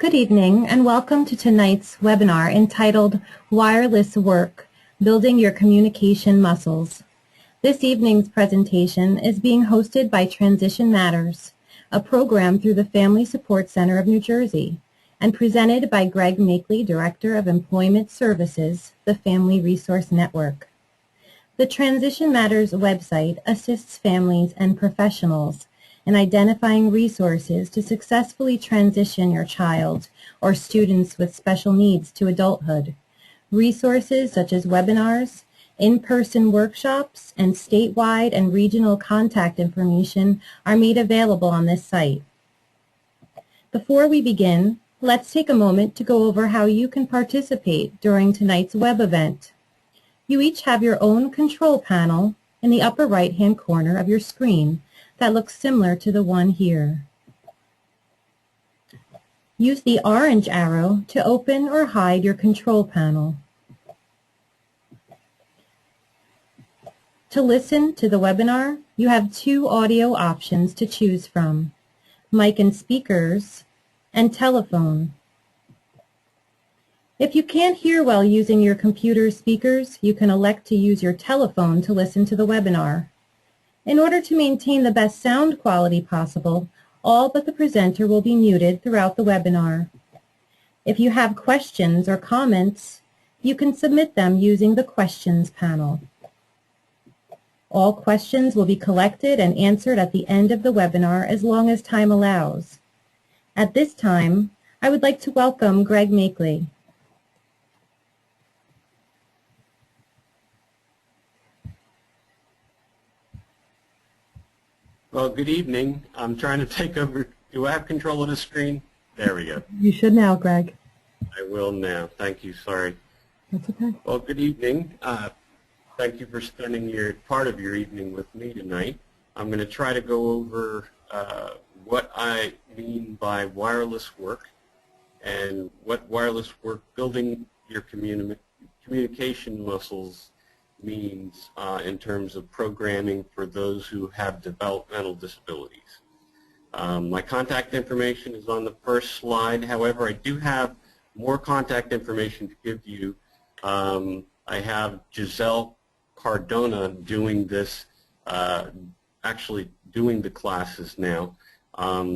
Good evening and welcome to tonight's webinar entitled Wireless Work, Building Your Communication Muscles. This evening's presentation is being hosted by Transition Matters, a program through the Family Support Center of New Jersey, and presented by Greg Makeley, Director of Employment Services, the Family Resource Network. The Transition Matters website assists families and professionals in identifying resources to successfully transition your child or students with special needs to adulthood. Resources such as webinars, in-person workshops, and statewide and regional contact information are made available on this site. Before we begin, let's take a moment to go over how you can participate during tonight's web event. You each have your own control panel in the upper right-hand corner of your screen that looks similar to the one here. Use the orange arrow to open or hide your control panel. To listen to the webinar, you have two audio options to choose from: mic and speakers, and telephone. If you can't hear well using your computer speakers, you can elect to use your telephone to listen to the webinar. In order to maintain the best sound quality possible, all but the presenter will be muted throughout the webinar. If you have questions or comments, you can submit them using the questions panel. All questions will be collected and answered at the end of the webinar as long as time allows. At this time, I would like to welcome Greg Makeley. Well, good evening. I'm trying to take over. Do I have control of the screen? There we go. You should now, Greg. I will now. Thank you. Sorry. That's okay. Well, good evening. Thank you for spending part of your evening with me tonight. I'm going to try to go over what I mean by wireless work and what wireless work, building your communication muscles, means in terms of programming for those who have developmental disabilities. My contact information is on the first slide. However, I do have more contact information to give you. I have Giselle Cardona doing this, actually doing the classes now.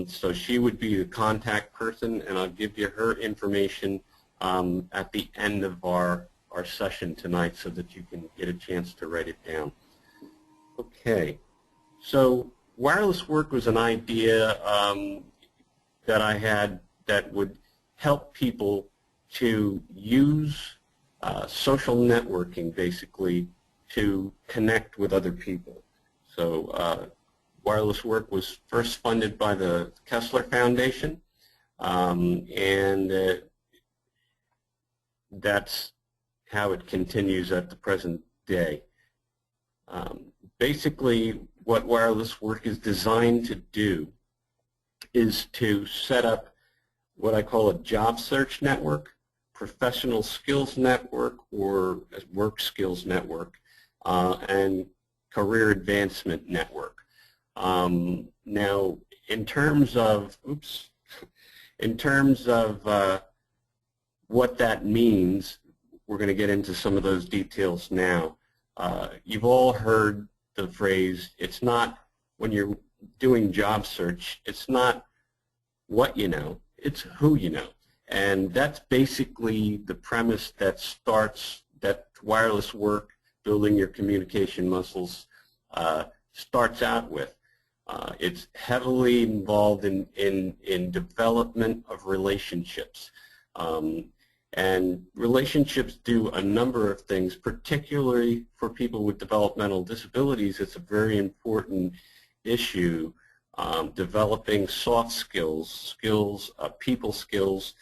So she would be the contact person, and I'll give you her information at the end of our session tonight so that you can get a chance to write it down. Okay, so wireless work was an idea that I had that would help people to use social networking basically to connect with other people. So wireless work was first funded by the Kessler Foundation, and that's how it continues at the present day. Basically, what wireless work is designed to do is to set up what I call a job search network, professional skills network, or work skills network, and career advancement network. Now, in terms of, what that means, we're going to get into some of those details now. You've all heard the phrase, it's not, when you're doing job search, it's not what you know, it's who you know. And that's basically the premise that wireless work, building your communication muscles, starts out with. It's heavily involved in development of relationships. And relationships do a number of things, particularly for people with developmental disabilities. It's a very important issue. Developing soft skills, people skills,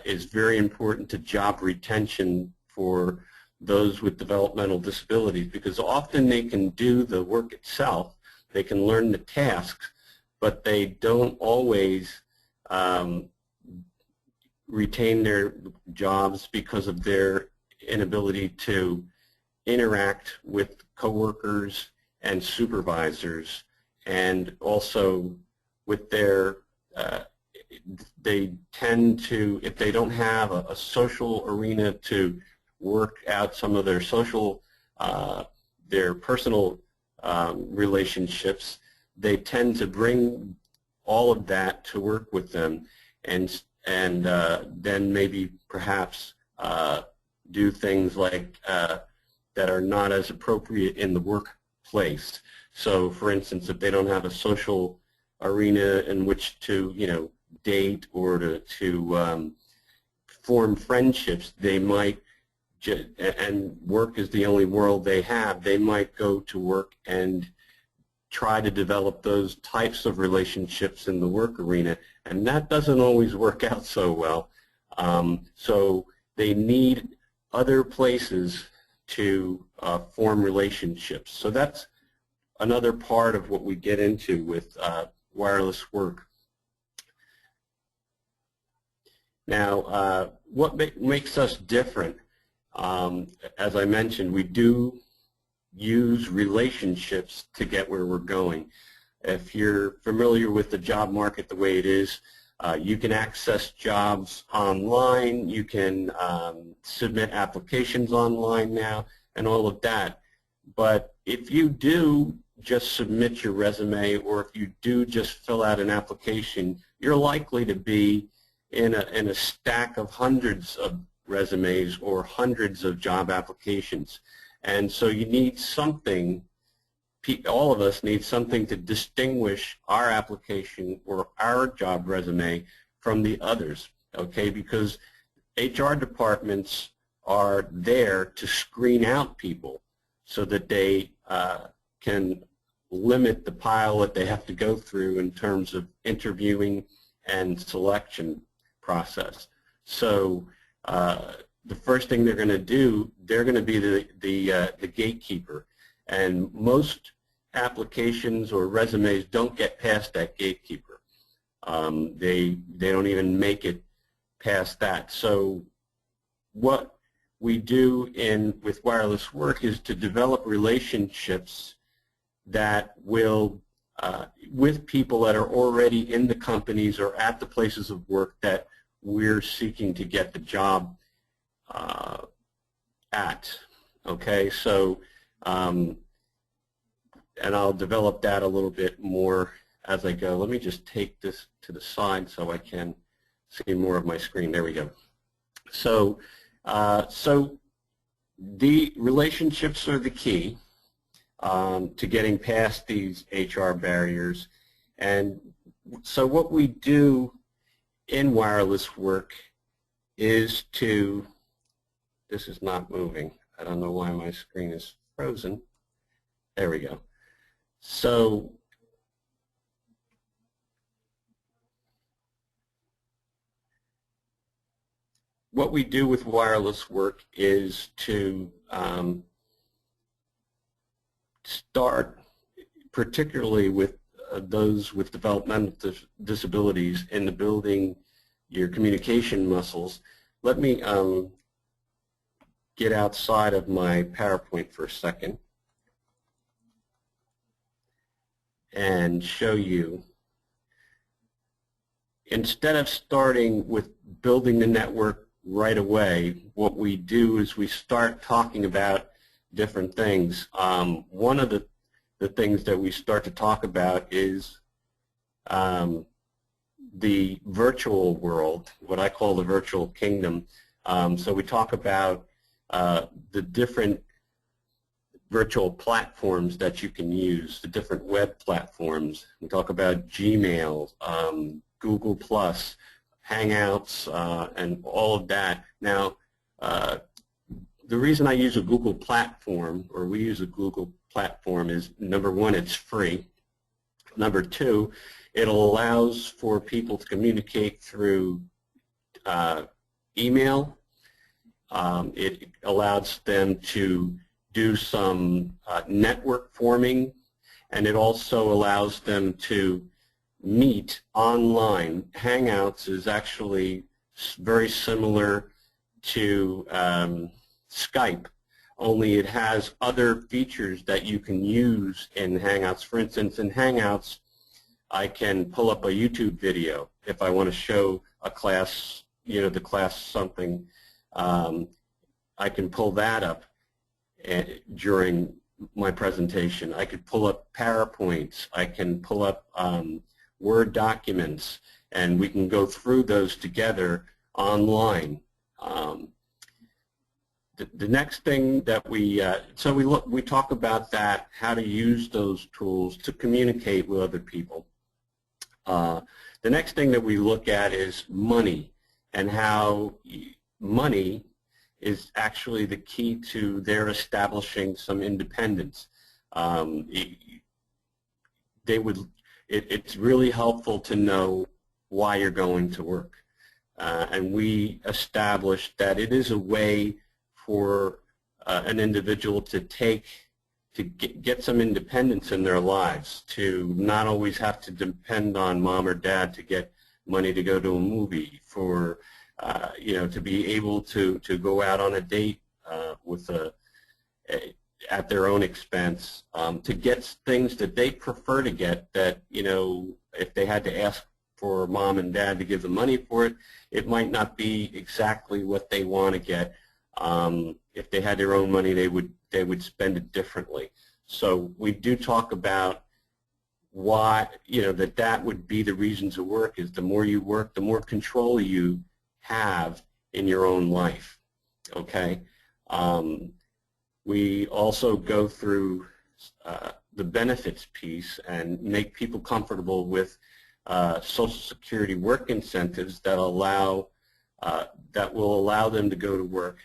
is very important to job retention for those with developmental disabilities, because often they can do the work itself, they can learn the tasks, but they don't always retain their jobs because of their inability to interact with coworkers and supervisors, and also with their they tend to, if they don't have a social arena to work out some of their social, their personal relationships, they tend to bring all of that to work with them, and then maybe perhaps do things like that are not as appropriate in the workplace. So, for instance, if they don't have a social arena in which to, date or to form friendships, they might, and work is the only world they have, they might go to work and try to develop those types of relationships in the work arena, and that doesn't always work out so well. So they need other places to form relationships. So that's another part of what we get into with wireless work. Now, what makes us different? As I mentioned, we do use relationships to get where we're going. If you're familiar with the job market the way it is, you can access jobs online, you can submit applications online now, and all of that. But if you do just submit your resume, or if you do just fill out an application, you're likely to be in a stack of hundreds of resumes or hundreds of job applications. And so you need something, all of us need something to distinguish our application or our job resume from the others, okay? Because HR departments are there to screen out people so that they can limit the pile that they have to go through in terms of interviewing and selection process. So the first thing they're going to do, they're going to be the gatekeeper, and most applications or resumes don't get past that gatekeeper. They don't even make it past that. So what we do with wireless work is to develop relationships that will with people that are already in the companies or at the places of work that we're seeking to get the job at. Okay, so and I'll develop that a little bit more as I go. Let me just take this to the side so I can see more of my screen. There we go. So so the relationships are the key to getting past these HR barriers. And so what we do in wireless work is to, this is not moving. I don't know why my screen is frozen. There we go. So what we do with wireless work is to start particularly with those with developmental disabilities in the building your communication muscles. Let me get outside of my PowerPoint for a second and show you. Instead of starting with building the network right away, what we do is we start talking about different things. One of the things that we start to talk about is the virtual world, what I call the virtual kingdom. So we talk about the different virtual platforms that you can use, the different web platforms. We talk about Gmail, Google+, Hangouts, and all of that. Now, the reason I use a Google platform, or we use a Google platform, is number one, it's free. Number two, it allows for people to communicate through email. It allows them to do some network forming, and it also allows them to meet online. Hangouts is actually very similar to Skype, only it has other features that you can use in Hangouts. For instance, in Hangouts, I can pull up a YouTube video if I want to show a class, the class something. I can pull that up during my presentation. I could pull up PowerPoints. I can pull up Word documents, and we can go through those together online. The next thing that we talk about that, how to use those tools to communicate with other people. The next thing that we look at is money, and how money is actually the key to their establishing some independence. It's really helpful to know why you're going to work. And we established that it is a way for an individual to get some independence in their lives, to not always have to depend on mom or dad to get money to go to a movie, for to be able to go out on a date at their own expense, to get things that they prefer to get, that if they had to ask for mom and dad to give them money for it, it might not be exactly what they want to get. If they had their own money, they would spend it differently. So we do talk about why, that would be the reason to work, is the more you work, the more control you have in your own life. Okay. We also go through the benefits piece and make people comfortable with Social Security work incentives that will allow them to go to work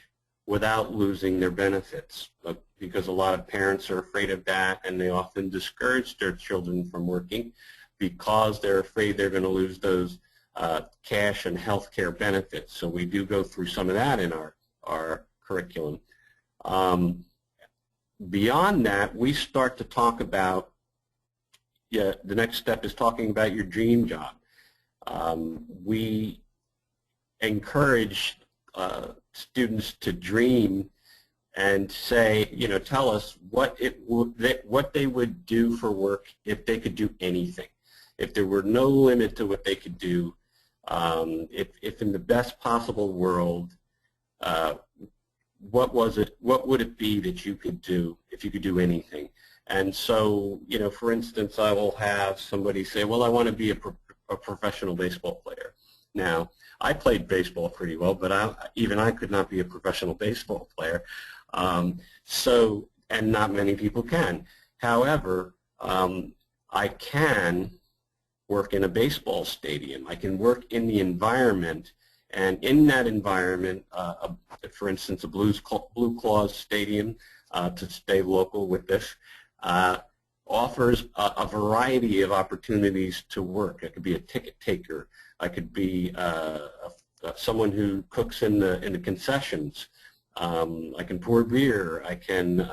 without losing their benefits, because a lot of parents are afraid of that, and they often discourage their children from working because they're afraid they're going to lose those cash and health care benefits. So we do go through some of that in our curriculum. Beyond that, we start to talk about, the next step is talking about your dream job. We encourage students to dream and say, tell us what they would do for work if they could do anything. If there were no limit to what they could do, if in the best possible world, what would it be that you could do if you could do anything? And so, for instance, I will have somebody say, well, I want to be a professional baseball player. Now, I played baseball pretty well, but even I could not be a professional baseball player. And not many people can. However, I can work in a baseball stadium. I can work in the environment, and in that environment, for instance, a Blue Claws stadium, to stay local with this, offers a variety of opportunities to work. I could be a ticket taker. I could be someone who cooks in the concessions. I can pour beer. I can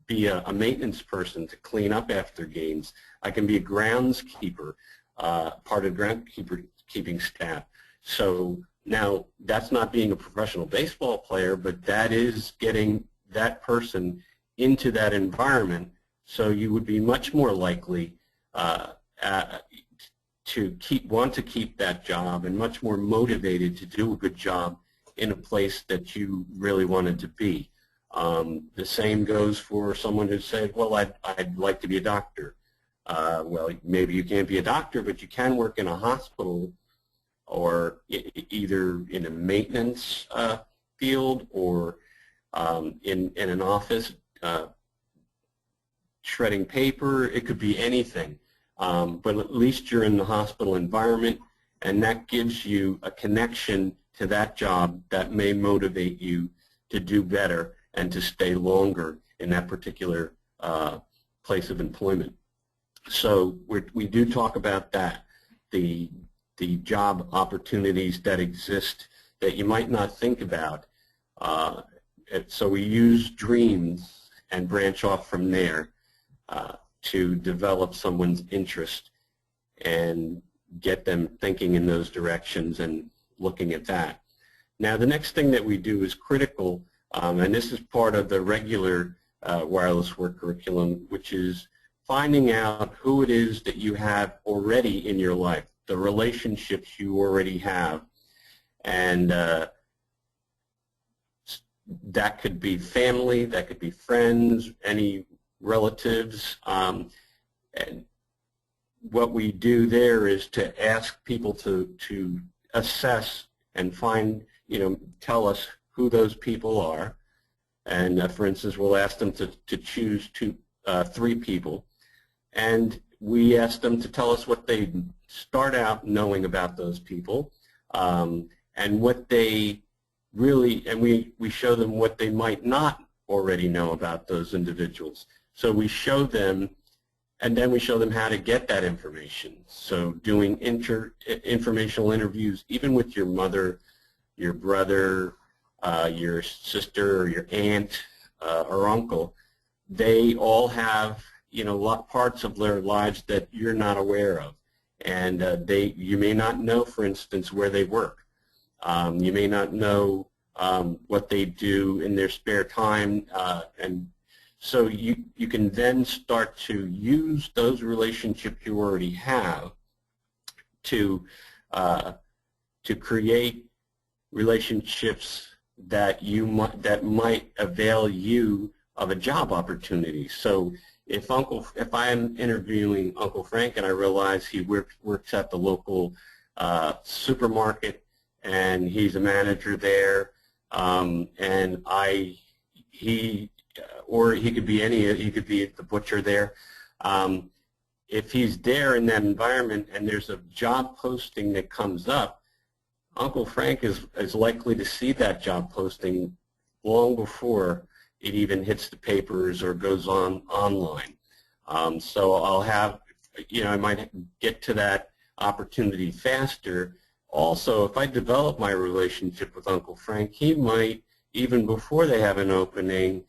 be a maintenance person to clean up after games. I can be a groundskeeper, part of groundskeeping staff. So now that's not being a professional baseball player, but that is getting that person into that environment. So you would be much more likely to want to keep that job, and much more motivated to do a good job in a place that you really wanted to be. The same goes for someone who said, well, I'd like to be a doctor. Well, maybe you can't be a doctor, but you can work in a hospital, or either in a maintenance field, or in an office shredding paper. It could be anything. But at least you're in the hospital environment, and that gives you a connection to that job that may motivate you to do better and to stay longer in that particular place of employment. So we do talk about that, the job opportunities that exist that you might not think about. So we use dreams and branch off from there to develop someone's interest and get them thinking in those directions and looking at that. Now, the next thing that we do is critical, and this is part of the regular wireless work curriculum, which is finding out who it is that you have already in your life, the relationships you already have. And that could be family, that could be friends, any relatives. And what we do there is to ask people to assess and find, tell us who those people are. And for instance, we'll ask them to choose three people. And we ask them to tell us what they start out knowing about those people, and what they really, and we show them what they might not already know about those individuals. So we show them, and then we show them how to get that information. So doing informational interviews, even with your mother, your brother, your sister, or your aunt, or uncle, they all have, parts of their lives that you're not aware of. And you may not know, for instance, where they work. You may not know what they do in their spare time, and so you can then start to use those relationships you already have to create relationships that might avail you of a job opportunity. So if I'm interviewing Uncle Frank and I realize he works at the local supermarket and he's a manager there, or he could be the butcher there. If he's there in that environment and there's a job posting that comes up, Uncle Frank is likely to see that job posting long before it even hits the papers or goes online. So I'll have, I might get to that opportunity faster. Also, if I develop my relationship with Uncle Frank, he might, even before they have an opening,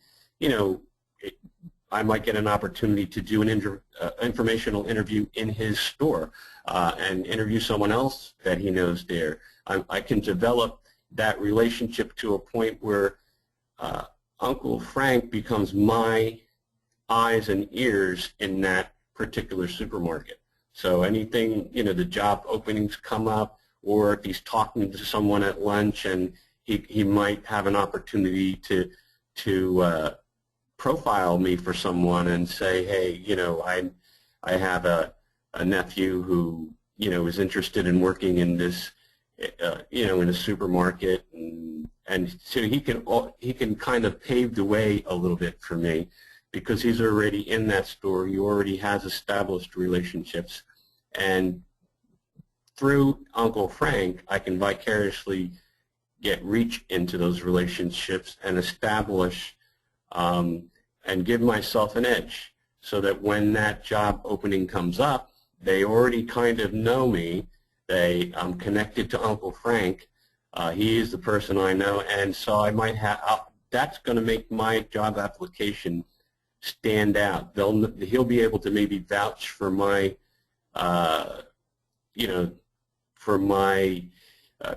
I might get an opportunity to do an informational interview in his store and interview someone else that he knows there. I can develop that relationship to a point where Uncle Frank becomes my eyes and ears in that particular supermarket. So anything, the job openings come up, or if he's talking to someone at lunch and he might have an opportunity to profile me for someone and say, hey, I have a nephew who, is interested in working in this, in a supermarket, and so he can kind of pave the way a little bit for me because he's already in that store. He already has established relationships, and through Uncle Frank, I can vicariously get reach into those relationships and establish and give myself an edge so that when that job opening comes up, they already kind of know me. I'm connected to Uncle Frank. He is the person I know, and so I might have. That's going to make my job application stand out. He'll be able to maybe vouch for my, for my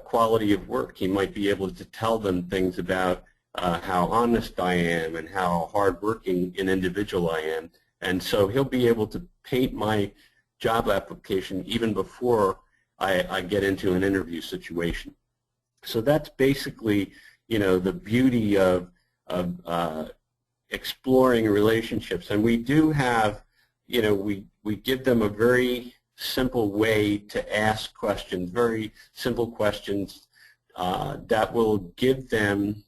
quality of work. He might be able to tell them things about how honest I am and how hardworking an individual I am, and so he'll be able to paint my job application even before I get into an interview situation. So that's basically, the beauty of exploring relationships. And we do have, we give them a very simple way to ask questions, very simple questions that will give them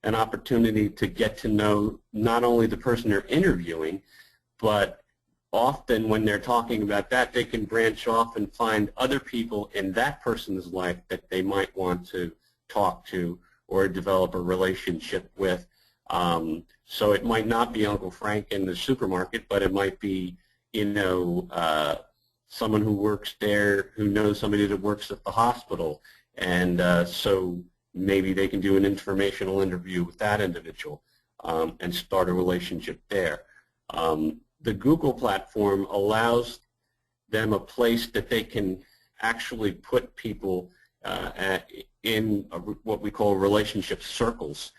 an opportunity to get to know not only the person they're interviewing, but often when they're talking about that, they can branch off and find other people in that person's life that they might want to talk to or develop a relationship with. So it might not be Uncle Frank in the supermarket, but it might be, someone who works there who knows somebody that works at the hospital. And so maybe they can do an informational interview with that individual and start a relationship there. The Google platform allows them a place that they can actually put people in what we call relationship circles,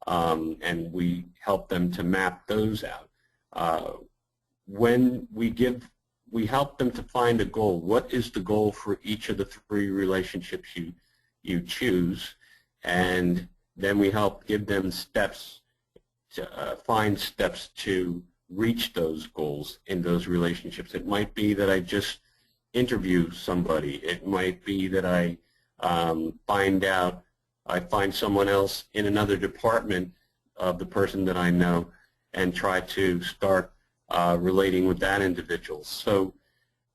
and we help them to map those out. when we help them to find a goal. What is the goal for each of the 3 relationships you choose? And then we help give them steps to find steps to reach those goals in those relationships. It might be that I just interview somebody. It might be that I find someone else in another department of the person that I know and try to start relating with that individual. So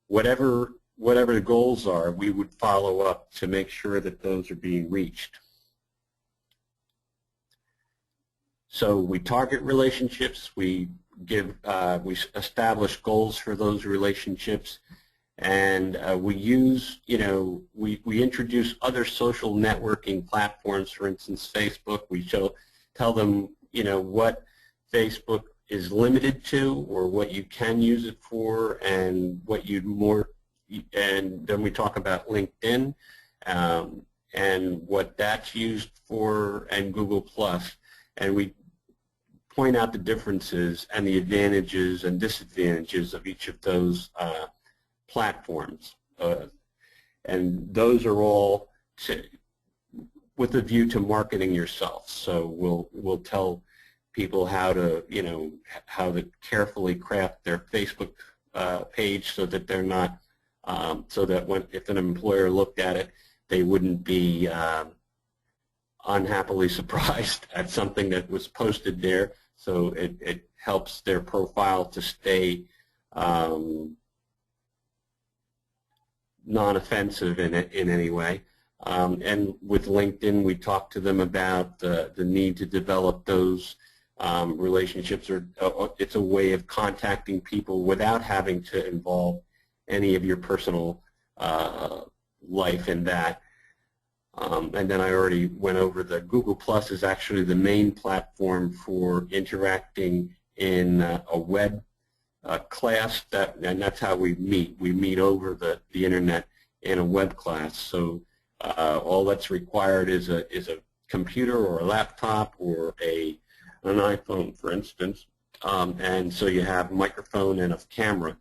whatever the goals are, we would follow up to make sure that those are being reached. So we target relationships, we establish goals for those relationships, and we use, we introduce other social networking platforms, for instance, Facebook. We tell them, what Facebook is limited to, or what you can use it for, and and then we talk about LinkedIn and what that's used for, and Google+, and we point out the differences and the advantages and disadvantages of each of those platforms. And those are all with a view to marketing yourself. So we'll tell people how to carefully craft their Facebook page so that they're not so that if an employer looked at it, they wouldn't be unhappily surprised at something that was posted there. So it helps their profile to stay non-offensive in any way. And with LinkedIn, we talk to them about the need to develop those relationships, or it's a way of contacting people without having to involve any of your personal life in that. And then I already went over the Google Plus is actually the main platform for interacting in a web class, and that's how we meet. We meet over the internet in a web class. So all that's required is a computer or a laptop or an iPhone, for instance, and so you have a microphone and a camera,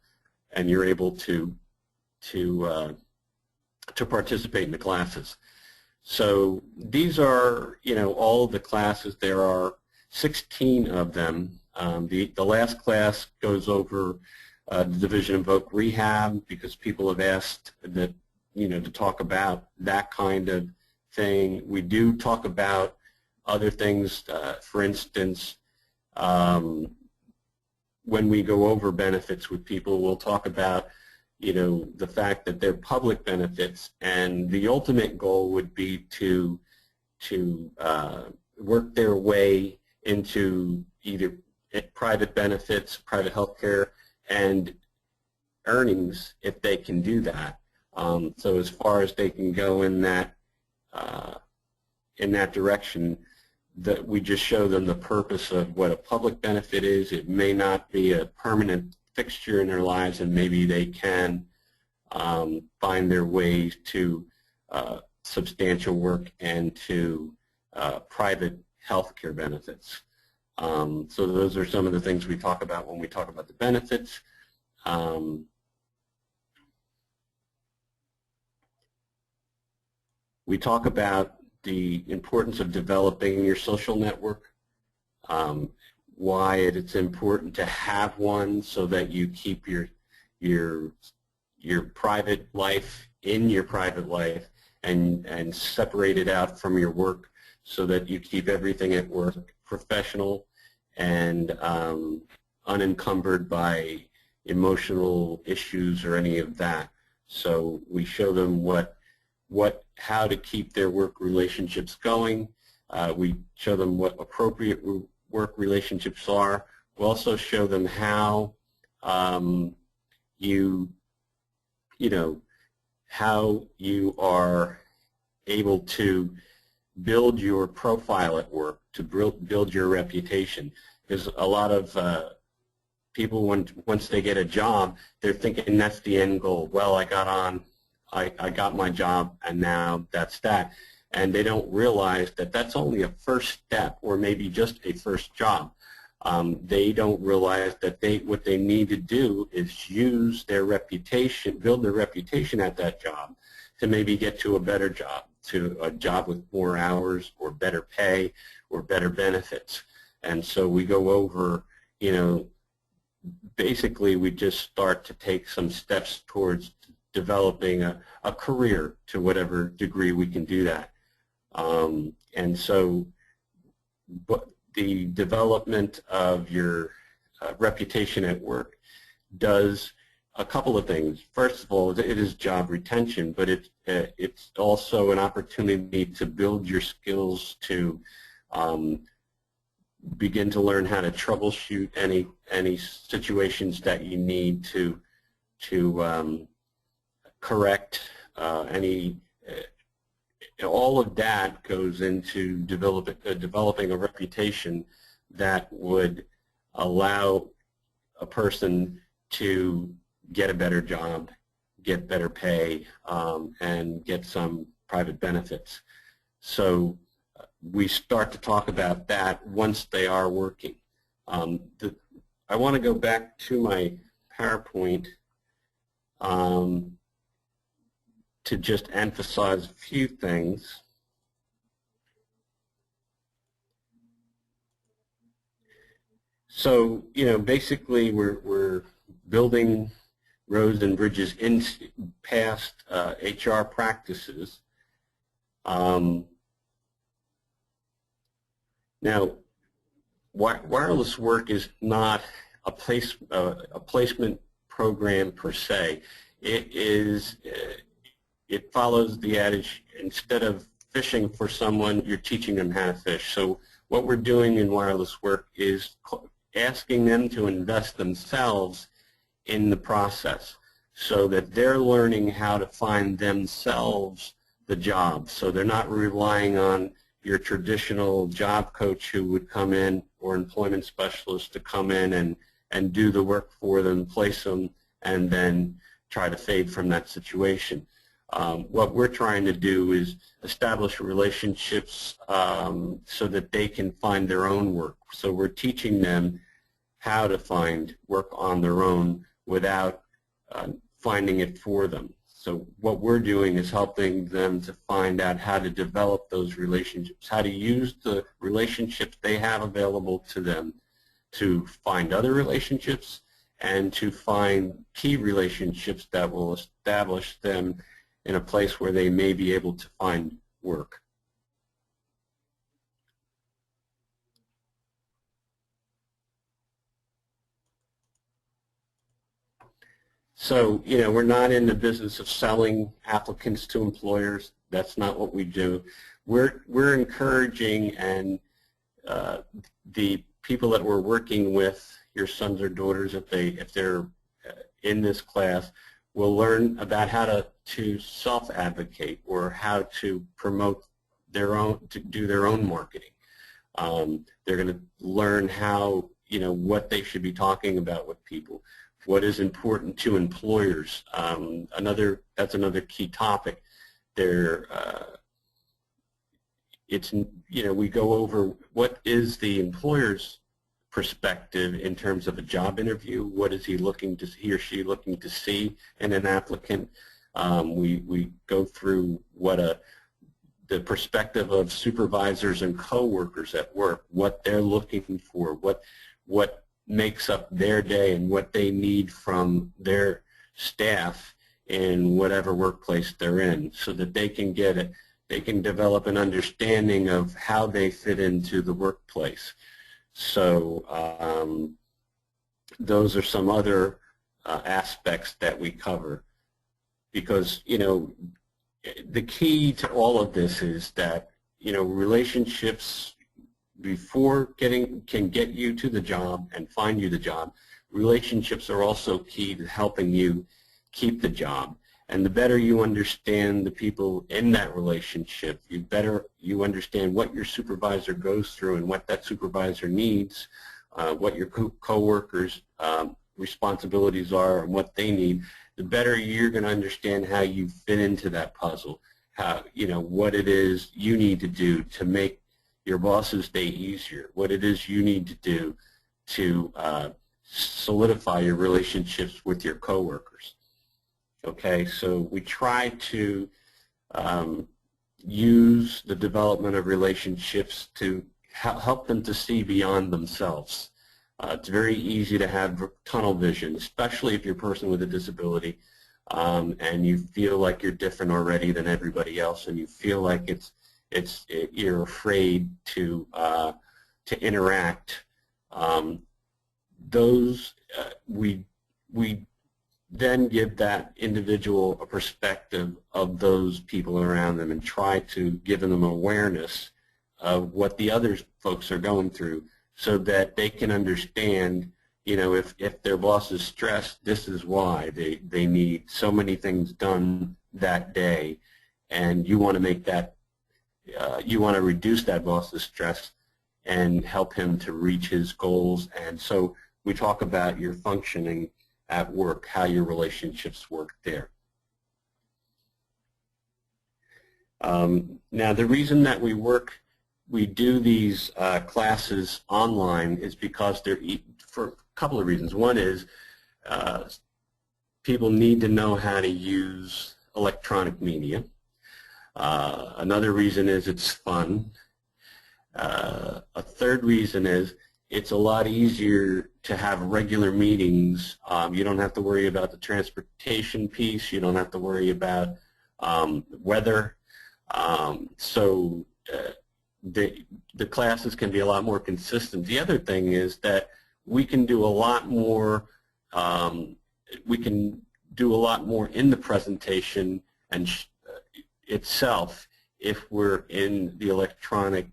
and you're able to participate in the classes. So these are, all of the classes. There are 16 of them. The last class goes over the Division of Voc Rehab, because people have asked that, to talk about that kind of thing. We do talk about other things. For instance, when we go over benefits with people, we'll talk about the fact that they're public benefits, and the ultimate goal would be to work their way into either private benefits, private health care, and earnings if they can do that. So as far as they can go in that direction, that we just show them the purpose of what a public benefit is. It may not be a permanent fixture in their lives, and maybe they can find their ways to substantial work and to private health care benefits. So those are some of the things we talk about when we talk about the benefits. We talk about the importance of developing your social network, why it's important to have one so that you keep your private life in your private life and separate it out from your work, so that you keep everything at work professional and unencumbered by emotional issues or any of that. So we show them how to keep their work relationships going. We show them what appropriate work relationships are. We also show them how how you are able to build your profile at work, to build your reputation. Because a lot of people, once they get a job, they're thinking that's the end goal. Well, I got my job, and now that's that. And they don't realize that that's only a first step, or maybe just a first job. They don't realize that what they need to do is use their reputation, build their reputation at that job to maybe get to a better job, to a job with more hours or better pay or better benefits. And so we go over, basically we just start to take some steps towards developing a career to whatever degree we can do that. And so the development of your reputation at work does a couple of things. First of all, it is job retention, but it's also an opportunity to build your skills to begin to learn how to troubleshoot any situations that you need to correct any. All of that goes into developing a reputation that would allow a person to get a better job, get better pay, and get some private benefits. So we start to talk about that once they are working. I want to go back to my PowerPoint to just emphasize a few things. So, basically we're building roads and bridges past HR practices. Now, wireless work is not a placement program per se. It follows the adage, instead of fishing for someone, you're teaching them how to fish. So what we're doing in wireless work is asking them to invest themselves in the process so that they're learning how to find themselves the job. So they're not relying on your traditional job coach who would come in, or employment specialist to come in and do the work for them, place them, and then try to fade from that situation. What we're trying to do is establish relationships so that they can find their own work. So we're teaching them how to find work on their own without finding it for them. So what we're doing is helping them to find out how to develop those relationships, how to use the relationships they have available to them to find other relationships and to find key relationships that will establish them in a place where they may be able to find work. So, we're not in the business of selling applicants to employers. That's not what we do. We're encouraging, and the people that we're working with, your sons or daughters, if they're in this class, will learn about how to self-advocate or how to promote their own, to do their own marketing. They're going to learn how, what they should be talking about with people, what is important to employers. That's another key topic. We go over what is the employer's perspective in terms of a job interview. What is he or she looking to see in an applicant? We go through the perspective of supervisors and coworkers at work, what they're looking for, what makes up their day and what they need from their staff in whatever workplace they're in, so that they can develop an understanding of how they fit into the workplace. So those are some other aspects that we cover, because the key to all of this is that relationships before can get you to the job and find you the job. Relationships are also key to helping you keep the job. And the better you understand the people in that relationship, the better you understand what your supervisor goes through and what that supervisor needs, what your co-workers' responsibilities are and what they need, the better you're going to understand how you fit into that puzzle, how, what it is you need to do to make your boss's day easier, what it is you need to do to solidify your relationships with your coworkers. Okay, so we try to use the development of relationships to help them to see beyond themselves. It's very easy to have tunnel vision, especially if you're a person with a disability, and you feel like you're different already than everybody else, and you feel like you're afraid to interact. We then give that individual a perspective of those people around them and try to give them awareness of what the other folks are going through, so that they can understand, you know, if their boss is stressed, this is why they need so many things done that day, and you want to make that, you want to reduce that boss's stress and help him to reach his goals. And so we talk about your functioning at work, how your relationships work there. Now, the reason that we do these classes online is because they're for a couple of reasons. One is people need to know how to use electronic media. Another reason is it's fun. A third reason is it's a lot easier to have regular meetings. You don't have to worry about the transportation piece. You don't have to worry about weather. So the classes can be a lot more consistent. The other thing is that we can do a lot more. We can do a lot more in the presentation and itself if we're in the electronic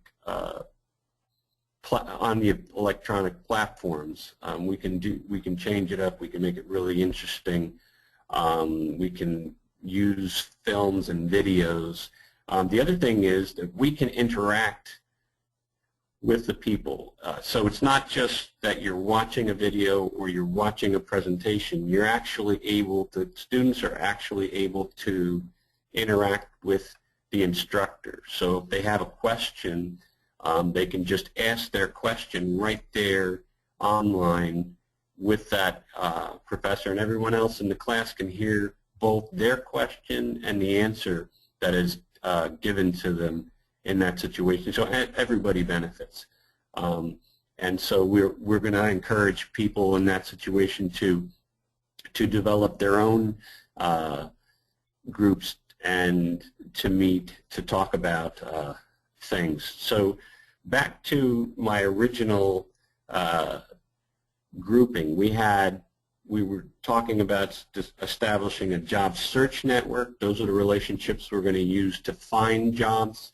on the electronic platforms. We can change it up. We can make it really interesting. We can use films and videos. The other thing is that we can interact with the people. So it's not just that you're watching a video or you're watching a presentation. You're actually able to, students are actually able to interact with the instructor. So if they have a question, they can just ask their question right there online with that professor, and everyone else in the class can hear both their question and the answer that is given to them in that situation. So everybody benefits. And so we're going to encourage people in that situation to develop their own groups and to meet, to talk about things. So back to my original grouping, we were talking about establishing a job search network. Those are the relationships we're going to use to find jobs.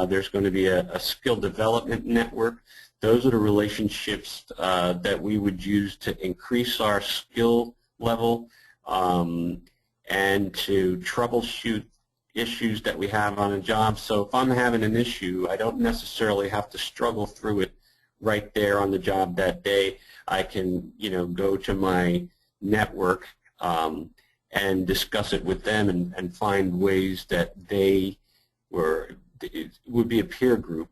There's going to be a skill development network. Those are the relationships that we would use to increase our skill level and to troubleshoot issues that we have on a job. So if I'm having an issue, I don't necessarily have to struggle through it right there on the job that day. I can, go to my network and discuss it with them and find ways that it would be a peer group,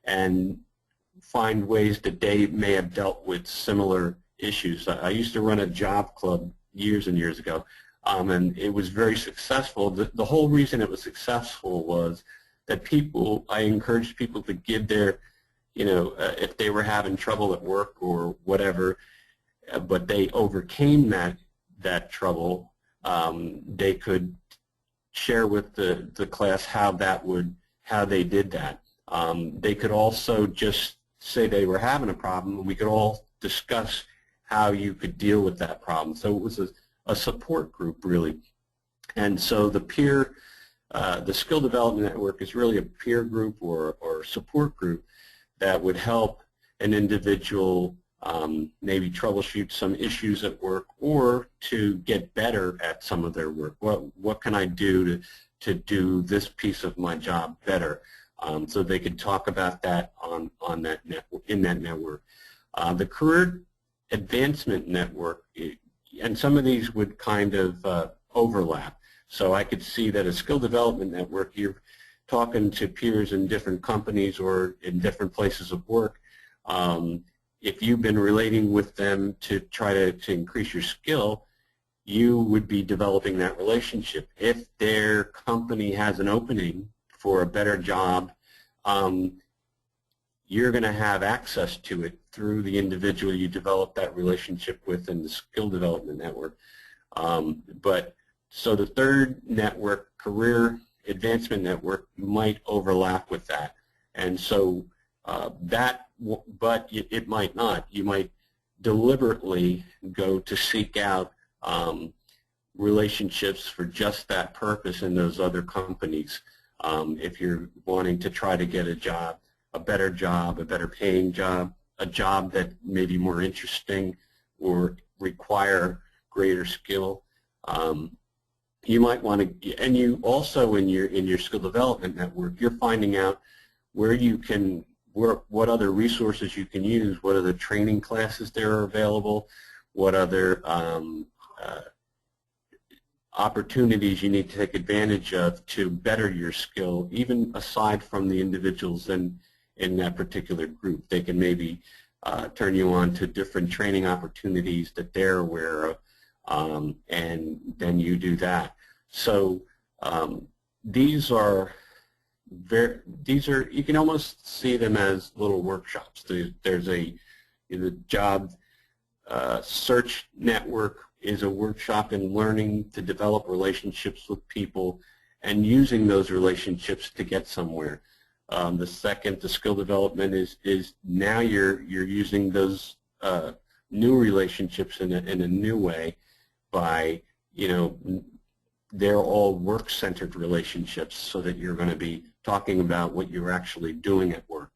and find ways that they may have dealt with similar issues. I used to run a job club years and years ago, and it was very successful. The whole reason it was successful was that I encouraged people to give their, if they were having trouble at work or whatever, but they overcame that trouble, they could share with the class how they did that. They could also just say they were having a problem, and we could all discuss how you could deal with that problem. So it was a support group, really. And so the skill development network is really a peer group or support group that would help an individual maybe troubleshoot some issues at work or to get better at some of their work. What can I do to do this piece of my job better? So they could talk about that in that network. The career advancement network, and some of these would kind of overlap. So I could see that a skill development network, you're talking to peers in different companies or in different places of work. if you've been relating with them to try to increase your skill, you would be developing that relationship. If their company has an opening for a better job, you're going to have access to it through the individual you develop that relationship with in the skill development network. So the third network, career advancement network, might overlap with that. And so but it might not. You might deliberately go to seek out relationships for just that purpose in those other companies. If you're wanting to try to get a job, a better paying job, a job that may be more interesting or require greater skill, you might want to. And you also in your skill development network, you're finding out where you can work, what other resources you can use, what other training classes there are available, what other opportunities you need to take advantage of to better your skill, even aside from the individuals in that particular group. They can maybe turn you on to different training opportunities that they're aware of, and then you do that. So these are, you can almost see them as little workshops. There's the job search network is a workshop in learning to develop relationships with people and using those relationships to get somewhere. The second, the skill development, is now you're using those new relationships in a new way by, they're all work-centered relationships, so that you're going to be talking about what you're actually doing at work.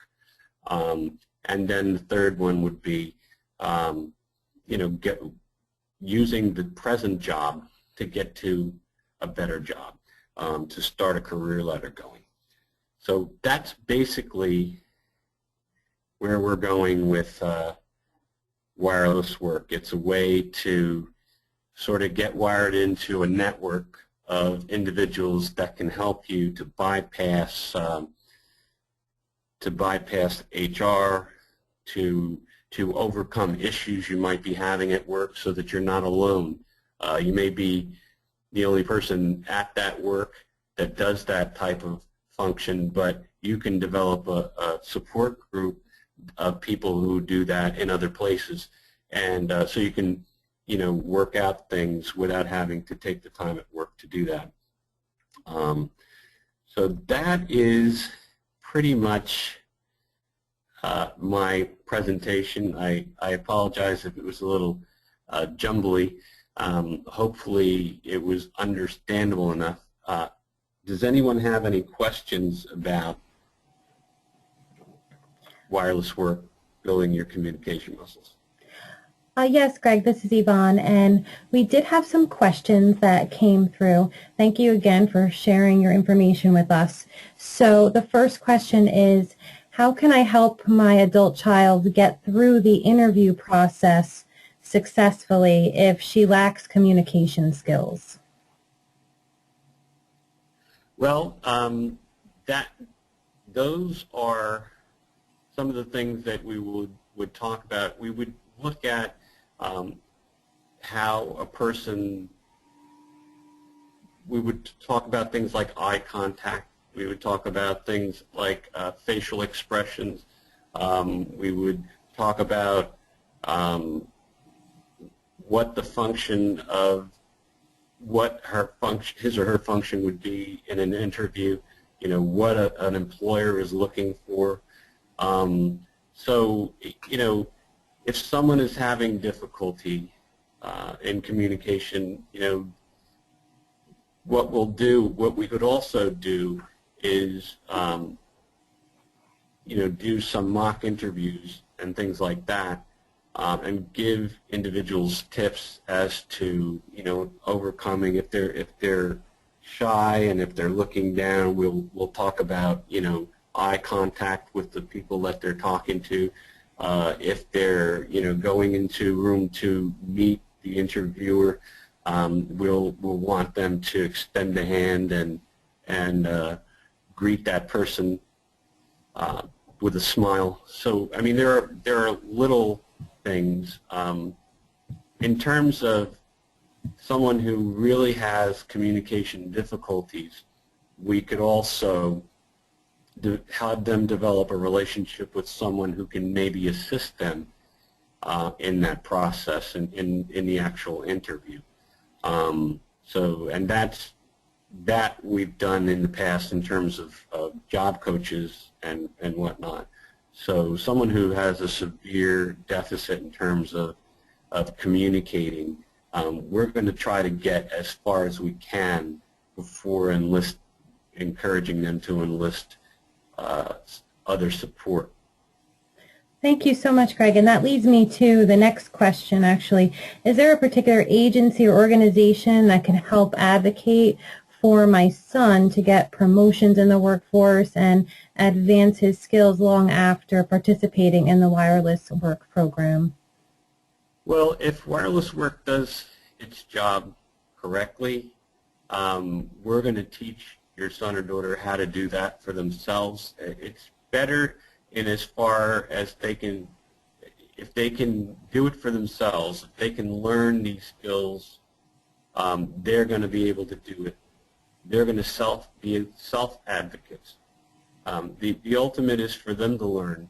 And then the third one would be, using the present job to get to a better job, to start a career ladder going. So that's basically where we're going with wireless work. It's a way to sort of get wired into a network of individuals that can help you to bypass HR, to overcome issues you might be having at work, so that you're not alone. You may be the only person at that work that does that type of function, but you can develop a support group of people who do that in other places, and so you can work out things without having to take the time at work to do that. So that is pretty much my presentation. I apologize if it was a little jumbly. Hopefully it was understandable enough. Does anyone have any questions about wireless work, building your communication muscles? Yes, Greg, this is Yvonne, and we did have some questions that came through. Thank you again for sharing your information with us. So the first question is, how can I help my adult child get through the interview process successfully if she lacks communication skills? Well, those are some of the things that we would talk about. We would look at how a person, we would talk about things like eye contact. We would talk about things like facial expressions. We would talk about what the function of his or her function would be in an interview. What an employer is looking for. So if someone is having difficulty in communication, what we could also do is, do some mock interviews and things like that, and give individuals tips as to, overcoming if they're shy and if they're looking down. We'll talk about, eye contact with the people that they're talking to. If they're, going into a room to meet the interviewer, we'll want them to extend a hand and greet that person with a smile. So, I mean, there are little things. In terms of someone who really has communication difficulties, we could also have them develop a relationship with someone who can maybe assist them in that process, in the actual interview. And that we've done in the past in terms of job coaches and whatnot. So someone who has a severe deficit in terms of communicating, we're going to try to get as far as we can before encouraging them to enlist other support. Thank you so much, Craig. And that leads me to the next question, actually. Is there a particular agency or organization that can help advocate for my son to get promotions in the workforce and advance his skills long after participating in the wireless work program? Well, if wireless work does its job correctly, we're going to teach your son or daughter how to do that for themselves. It's better in as far as if they can do it for themselves, if they can learn these skills, they're going to be able to do it. They're going to be self-advocates. The ultimate is for them to learn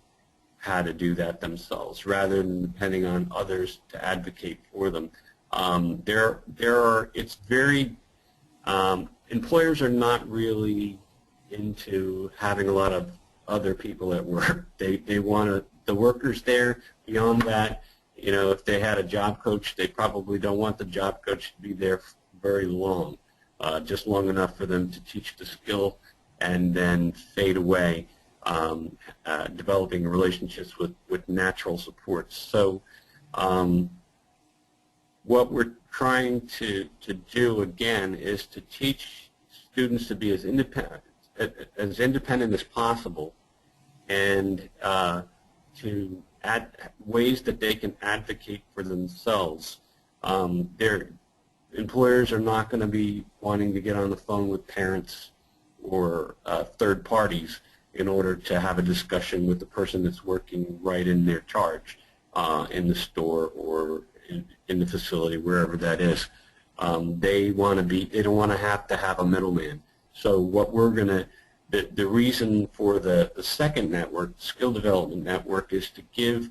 how to do that themselves rather than depending on others to advocate for them. Employers are not really into having a lot of other people at work. They want the workers there. Beyond that, if they had a job coach, they probably don't want the job coach to be there very long, just long enough for them to teach the skill and then fade away, developing relationships with natural supports. So what we're trying to do, again, is to teach students to be as independent as possible, and to add ways that they can advocate for themselves. Their employers are not going to be wanting to get on the phone with parents or third parties in order to have a discussion with the person that's working right in their charge in the store or in the facility, wherever that is. They don't want to have a middleman. So what we're going to, the reason for the second network, Skill Development Network, is to give,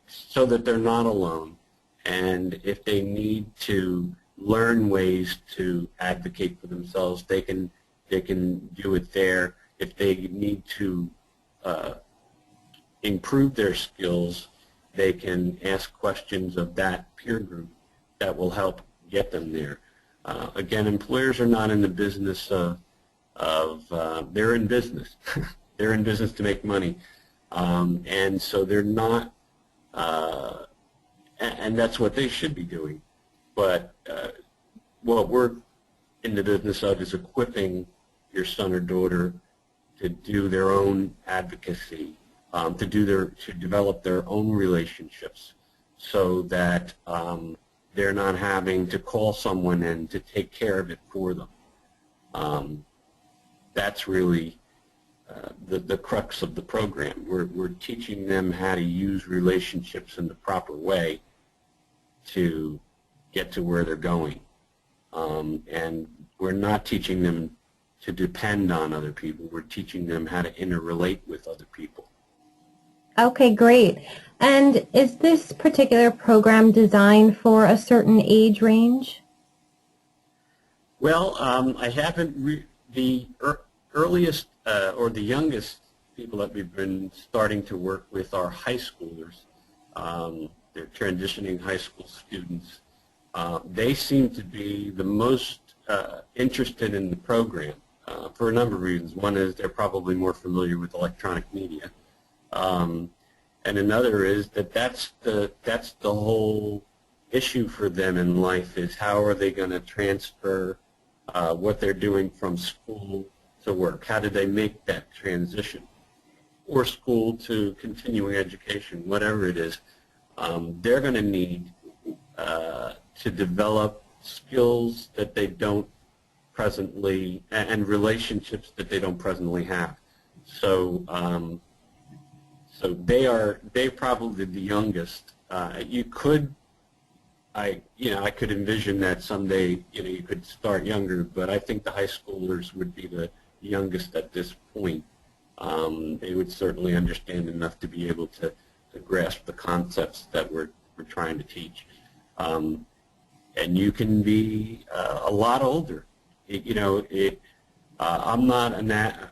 so that they're not alone. And if they need to learn ways to advocate for themselves, they can do it there. If they need to improve their skills, they can ask questions of that peer group that will help get them there. Again, employers are not in the business they're in business. They're in business to make money. And so they're not, and that's what they should be doing. But what we're in the business of is equipping your son or daughter to do their own advocacy, to develop their own relationships, so that they're not having to call someone in to take care of it for them. That's really the crux of the program. We're teaching them how to use relationships in the proper way to get to where they're going. And we're not teaching them to depend on other people. We're teaching them how to interrelate with other people. Okay, great. And is this particular program designed for a certain age range? Well, I haven't the earliest or the youngest people that we've been starting to work with are high schoolers. They're transitioning high school students. They seem to be the most interested in the program for a number of reasons. One is they're probably more familiar with electronic media. And another is that's the whole issue for them in life, is how are they going to transfer what they're doing from school to work? How do they make that transition? Or school to continuing education, whatever it is. They're going to need to develop skills that they don't presently, and relationships that they don't presently have. So so they're probably the youngest. You could I could envision that someday you could start younger, but I think the high schoolers would be the youngest at this point. They would certainly understand enough to be able to grasp the concepts that we're trying to teach. And you can be a lot older. I'm not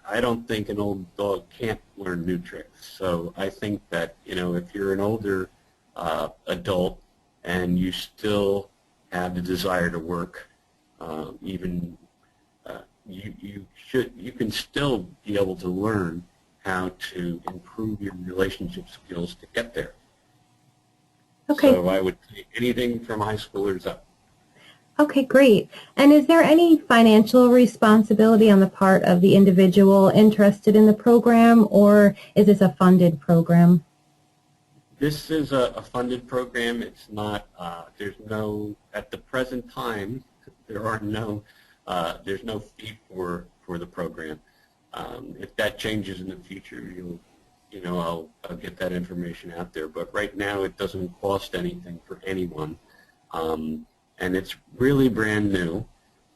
I don't think an old dog can't learn new tricks. So I think that if you're an older adult and you still have the desire to work, even you can still be able to learn how to improve your relationship skills to get there. Okay. So I would take anything from high schoolers up. Okay, great. And is there any financial responsibility on the part of the individual interested in the program, or is this a funded program? This is a funded program. It's not, there's no, at the present time, there's no fee for the program. If that changes in the future, I'll get that information out there. But right now, it doesn't cost anything for anyone. And it's really brand new,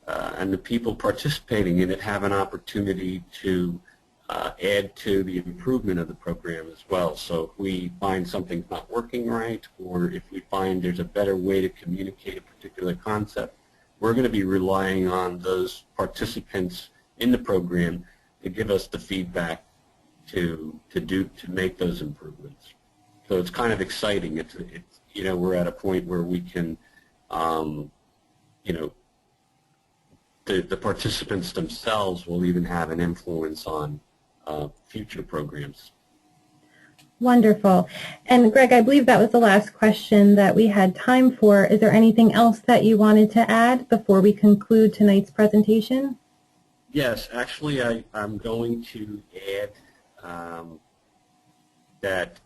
and the people participating in it have an opportunity to add to the improvement of the program as well. So if we find something's not working right, or if we find there's a better way to communicate a particular concept, we're going to be relying on those participants in the program to give us the feedback to make those improvements. So it's kind of exciting. It's we're at a point where we can the participants themselves will even have an influence on future programs. Wonderful. And Greg, I believe that was the last question that we had time for. Is there anything else that you wanted to add before we conclude tonight's presentation? Yes, actually I'm going to add that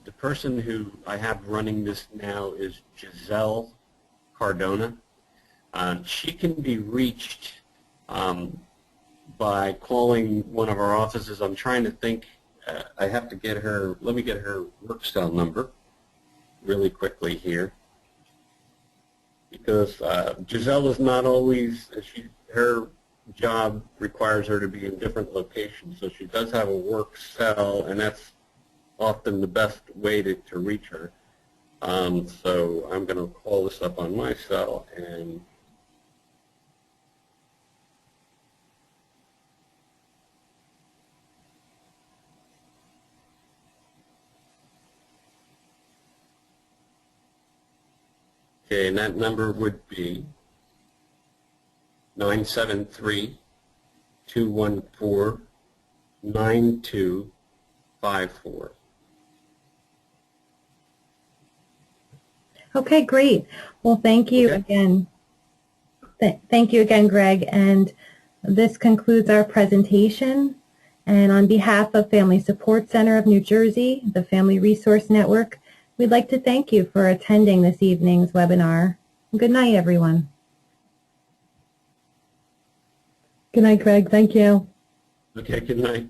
the person who I have running this now is Giselle Cardona. She can be reached by calling one of our offices. I'm trying to think. I have to get her. Let me get her work cell number really quickly here, because Giselle is not always. Her job requires her to be in different locations, so she does have a work cell, and that's often the best way to reach her. So I'm going to call this up on my cell, and okay, and that number would be 973-214-9254. Okay, great. Well, thank you again. Thank you again, Greg. And this concludes our presentation. And on behalf of Family Support Center of New Jersey, the Family Resource Network, we'd like to thank you for attending this evening's webinar. Good night, everyone. Good night, Greg. Thank you. Okay, good night.